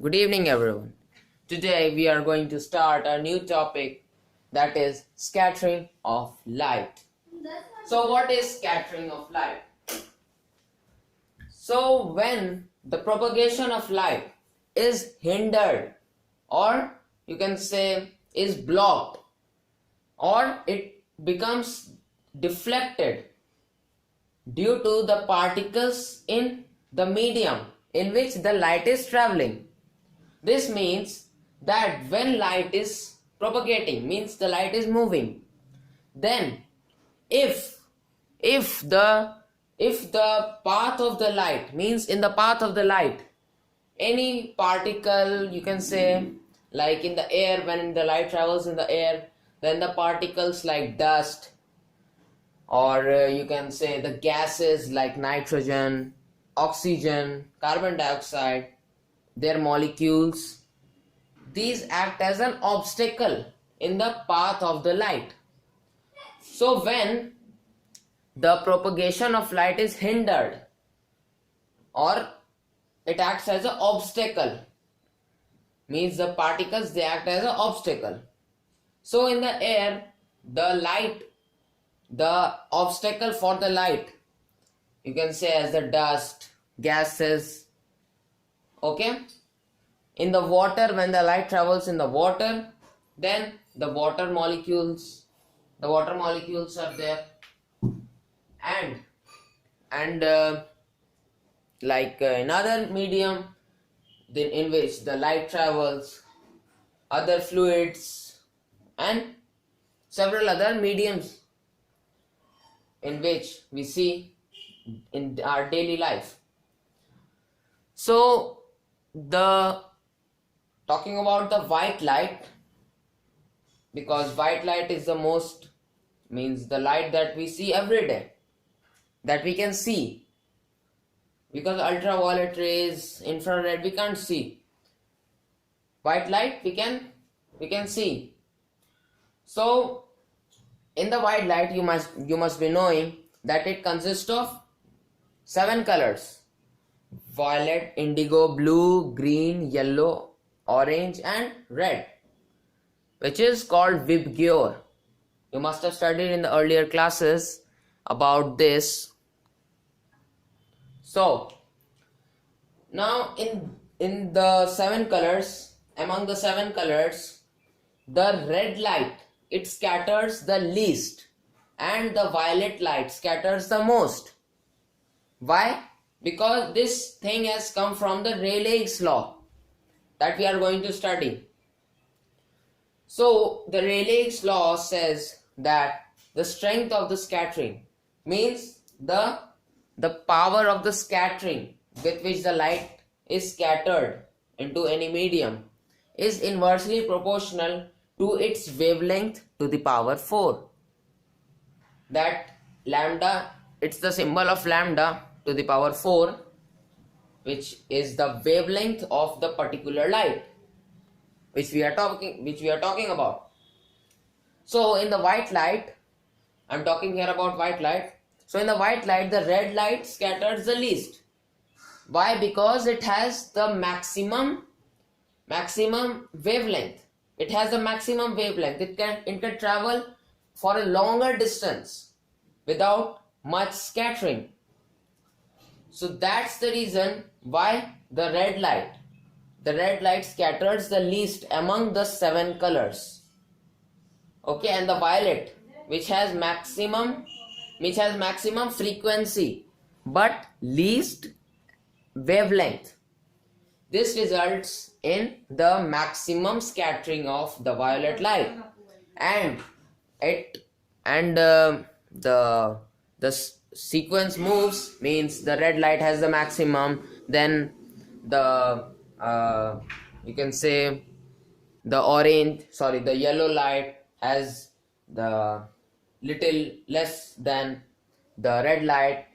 Good evening, everyone. Today we are going to start a new topic, that is scattering of light. So, what is scattering of light? So, when the propagation of light is hindered, or you can say is blocked, or it becomes deflected due to the particles in the medium in which the light is traveling. This means that when light is propagating, means the light is moving, then if if the if the path of the light, means in the path of the light, any particle, you can say, like in the air, when the light travels in the air, then the particles like dust, or you can say the gases like nitrogen, oxygen, carbon dioxide, their molecules, these act as an obstacle in the path of the light. So when the propagation of light is hindered, or it acts as an obstacle, means the particles, they act as an obstacle. So in the air, the obstacle for the light, you can say as the dust, gases. Okay, in the water, when the light travels in the water, then the water molecules are there, and like in other medium in which the light travels, other fluids, and several other mediums in which we see in our daily life. So the talking about the white light, because white light is the most, means the light that we see every day, that we can see, because ultraviolet rays, infrared, we can't see. White light we can see. So in the white light, you must be knowing that it consists of 7 colors: violet, indigo, blue, green, yellow, orange, and red, which is called Vibgyor. You must have studied in the earlier classes about this. So now in the 7 colors, among the 7 colors, the red light, it scatters the least, and the violet light scatters the most. Why? Because this thing has come from the Rayleigh's law that we are going to study. So the Rayleigh's law says that the strength of the scattering, means the power of the scattering with which the light is scattered into any medium, is inversely proportional to its wavelength to the power 4. That lambda, it's the symbol of lambda to the power 4, which is the wavelength of the particular light which we are talking about. So in the white light, I'm talking here about white light. So in the white light, the red light scatters the least. Why? Because it has the maximum wavelength. It has a maximum wavelength. It can travel for a longer distance without much scattering. So that's the reason why the red light scatters the least among the 7 colors. Okay, and the violet, which has maximum frequency but least wavelength, this results in the maximum scattering of the violet light, and the sequence moves, means the red light has the maximum, then the you can say the yellow light has the little less than the red light,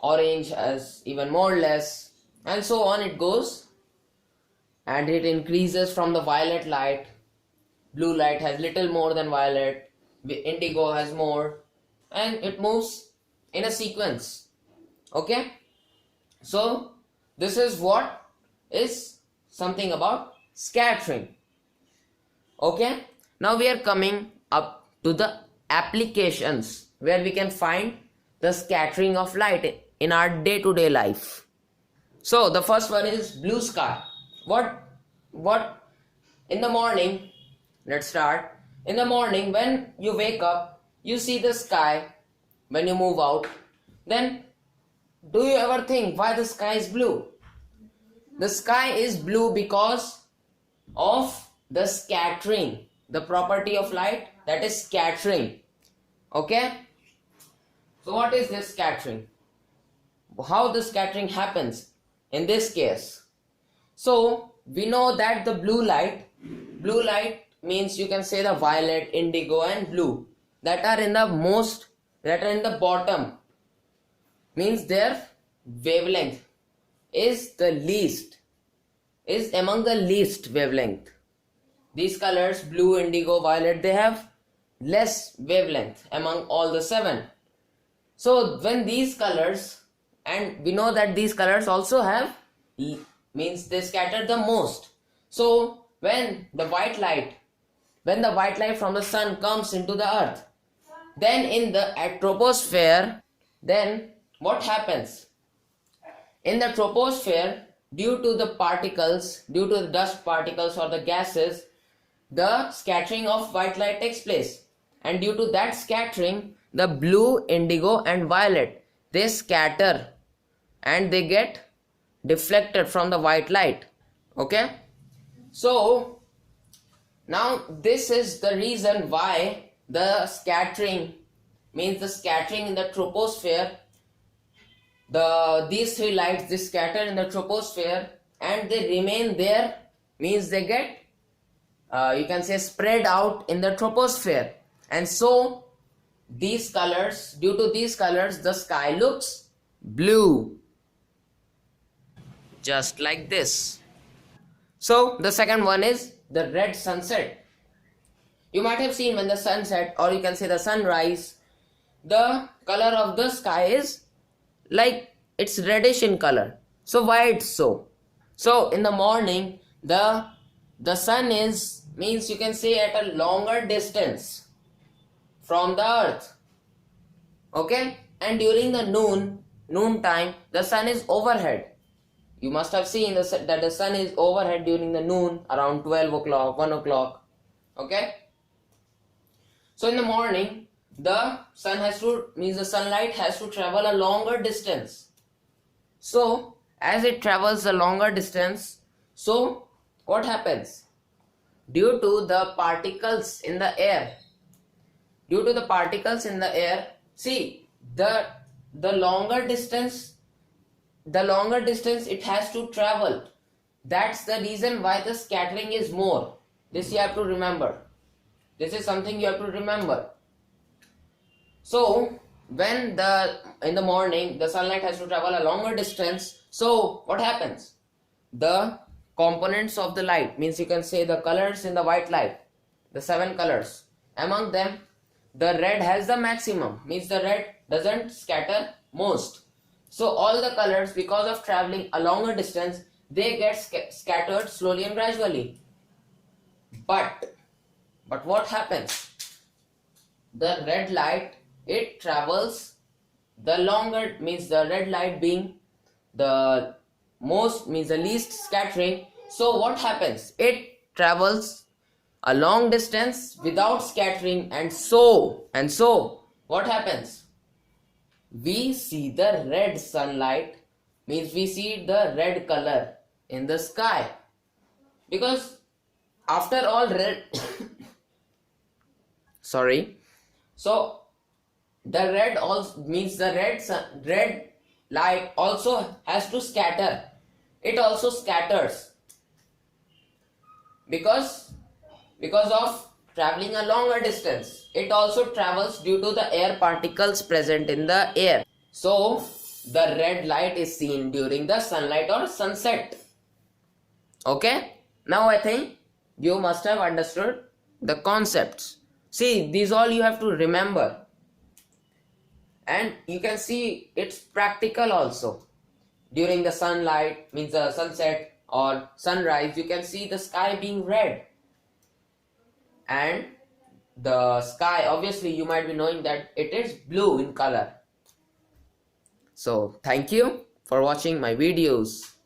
orange has even more less, and so on it goes, and it increases from the violet light. Blue light has little more than violet, indigo has more, and it moves in a sequence. Okay, so this is what is something about scattering. Okay, now we are coming up to the applications where we can find the scattering of light in our day-to-day life. So the first one is blue sky. What in the morning, let's start. In the morning when you wake up, you see the sky. When you move out, then do you ever think why the sky is blue? The sky is blue because of the scattering, the property of light, that is scattering. Okay, so what is this scattering? How the scattering happens in this case? So we know that the blue light means, you can say, the violet, indigo and blue that are in the bottom, means their wavelength is among the least wavelength. These colors, blue, indigo, violet, they have less wavelength among all the 7. So when these colors, and we know that these colors also have, means they scatter the most. So when the white light from the sun comes into the earth, then in the troposphere, then what happens? In the troposphere, due to the dust particles or the gases, the scattering of white light takes place. And due to that scattering, the blue, indigo and violet, they scatter and they get deflected from the white light. Okay? So now this is the reason why the scattering, means the scattering in the troposphere, these 3 lights, they scatter in the troposphere and they remain there, means they get you can say spread out in the troposphere. And so these colors, due to these colors, the sky looks blue, just like this. So the second one is the red sunset. You might have seen when the sunset, or you can say the sunrise, the color of the sky is like it's reddish in color. So why it's so? So in the morning, the sun is, means you can say, at a longer distance from the earth. Okay, and during the noon time, the sun is overhead. You must have seen that the sun is overhead during the noon, around 12 o'clock, 1 o'clock. Okay, so in the morning, the sunlight has to travel a longer distance. So as it travels a longer distance, so what happens? Due to the particles in the air, see, the longer distance it has to travel. That's the reason why the scattering is more. This you have to remember. This is something you have to remember. So when in the morning the sunlight has to travel a longer distance, so what happens? The components of the light, means you can say the colors in the white light, the 7 colors, among them the red has the maximum, means the red doesn't scatter most. So all the colors, because of traveling a longer distance, they get scattered slowly and gradually. But what happens? The red light, it travels the longer, means the red light being the most, means the least scattering. So what happens? It travels a long distance without scattering, and so what happens? We see the red sunlight, means we see the red color in the sky, because after all red sorry, so the red also means the red light also has to scatter. It also scatters because of traveling a longer distance. It also travels due to the air particles present in the air. So the red light is seen during the sunlight or sunset. Okay, now I think you must have understood the concepts. See, these all you have to remember, and you can see it's practical also. During the sunlight, means the sunset, or sunrise, you can see the sky being red. And the sky, obviously you might be knowing that it is blue in color. So thank you for watching my videos.